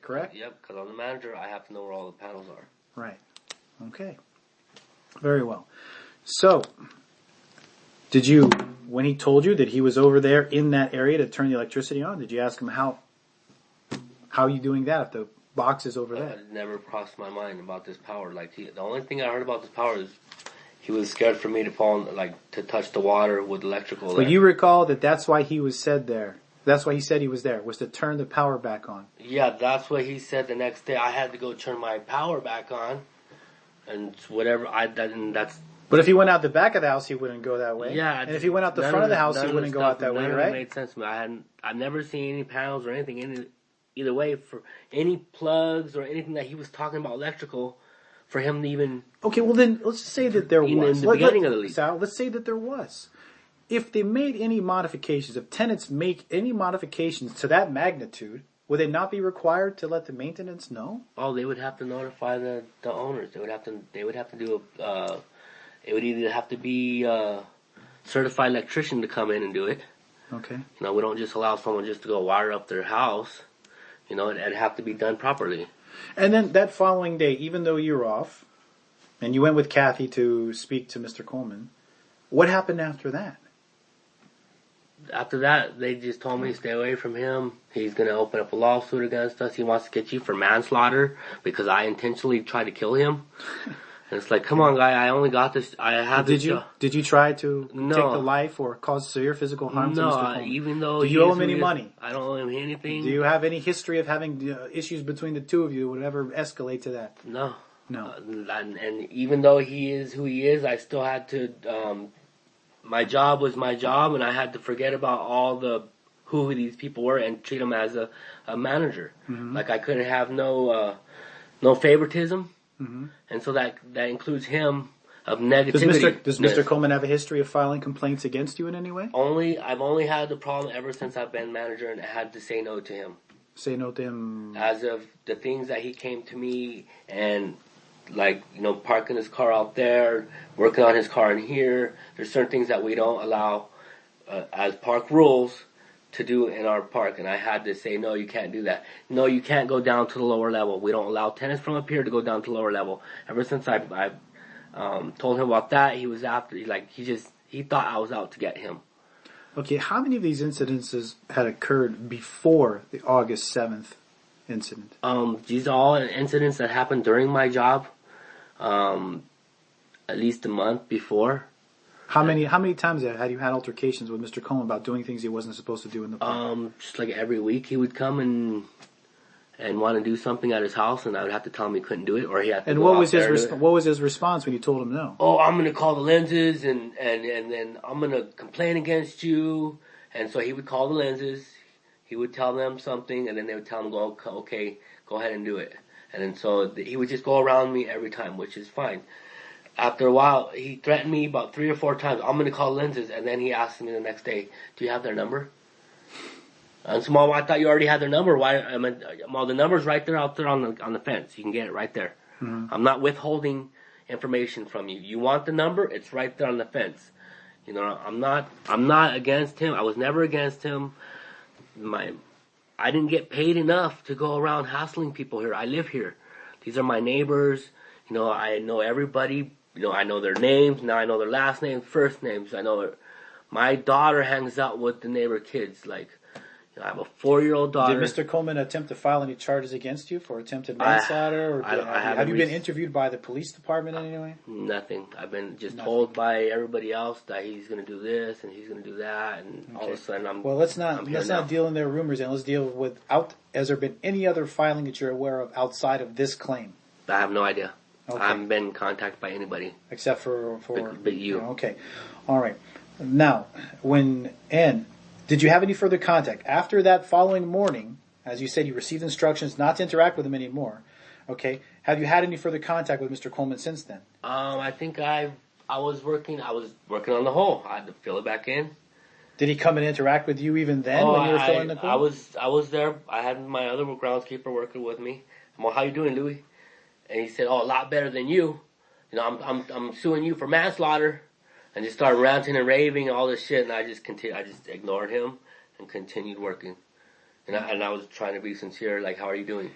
correct? Yep, because I'm the manager, I have to know where all the panels are. Right. Okay. Very well. So, did you, when he told you that he was over there in that area to turn the electricity on, did you ask him how are you doing that if the box is over there? It never crossed my mind about this power. Like, the only thing I heard about this power is he was scared for me to fall, to touch the water with electrical. But you recall that that's why he was said there. That's why he said he was there, was to turn the power back on. Yeah, that's what he said the next day. I had to go turn my power back on. And whatever, that's... But if he went out the back of the house, he wouldn't go that way. Yeah. And if he went out the front of the house, he wouldn't go out that way, right? None of it made sense to me. I've never seen any panels or anything, either way, for any plugs or anything that he was talking about electrical, for him to even... Okay, well then, let's just say that there was. In the beginning of the lease. Sal, let's say that there was. If they made any modifications, if tenants make any modifications to that magnitude, would they not be required to let the maintenance know? Oh, they would have to notify the owners. They would have to do it would either have to be a certified electrician to come in and do it. Okay. We don't just allow someone just to go wire up their house. It'd have to be done properly. And then that following day, even though you were off, and you went with Kathy to speak to Mr. Coleman, what happened after that? After that, they just told me to stay away from him. He's going to open up a lawsuit against us. He wants to get you for manslaughter because I intentionally tried to kill him. And it's like, come on, guy, I only got this. I have this. Did you try to take the life or cause severe physical harm to Mr. Coleman? Even though... Do you owe him any money? I don't owe him anything. Do you have any history of having issues between the two of you that would ever escalate to that? No. No. And even though he is who he is, I still had to... my job was my job, and I had to forget about all who these people were and treat them as a manager. Mm-hmm. Like, I couldn't have no favoritism. Mm-hmm. And so that includes him of negativity. Does Mr. Coleman have a history of filing complaints against you in any way? I've only had the problem ever since I've been manager, and I had to say no to him. Say no to him? As of the things that he came to me and, parking his car out there, working on his car in here. There's certain things that we don't allow as park rules to do in our park, and I had to say, no, you can't do that. No, you can't go down to the lower level. We don't allow tenants from up here to go down to the lower level. Ever since I told him about that, he was after, he thought I was out to get him. Okay, how many of these incidences had occurred before the August 7th incident? These are all incidents that happened during my job, at least a month before. How many times had you had altercations with Mr. Coleman about doing things he wasn't supposed to do in the park? Just like every week he would come and want to do something at his house, and I would have to tell him he couldn't do it, or he had to. And what was his response when you told him no? Oh, I'm gonna call the lenses, and then I'm gonna complain against you. And so he would call the lenses, he would tell them something, and then they would tell him, okay, go ahead and do it. And then so he would just go around me every time, which is fine. After a while, he threatened me about 3 or 4 times. I'm going to call lenses. And then he asked me the next day, do you have their number? And so, Mom, I thought you already had their number. Why? Mom, the number's right there out there on the fence. You can get it right there. Mm-hmm. I'm not withholding information from you. You want the number? It's right there on the fence. I'm not against him. I was never against him. I didn't get paid enough to go around hassling people here. I live here. These are my neighbors. I know everybody. I know their names. Now I know their last names, first names. I know my daughter hangs out with the neighbor kids. I have a 4-year-old daughter. Did Mr. Coleman attempt to file any charges against you for attempted manslaughter? Have you been interviewed by the police department in any way? Nothing. I've been just told by everybody else that he's going to do this and he's going to do that, and all of a sudden I'm. Well, let's not deal in their rumors, and let's deal with Has there been any other filing that you're aware of outside of this claim? I have no idea. Okay. I haven't been contacted by anybody. Except for but you. Okay. All right. Now, did you have any further contact? After that following morning, as you said, you received instructions not to interact with him anymore. Okay. Have you had any further contact with Mr. Coleman since then? I think I was working on the hole. I had to fill it back in. Did he come and interact with you even then when you were filling the hole? I was there. I had my other groundskeeper working with me. I'm like, how you doing, Louis? And he said, a lot better than you. I'm suing you for manslaughter. And just started ranting and raving and all this shit. And I just ignored him and continued working. And I was trying to be sincere, how are you doing?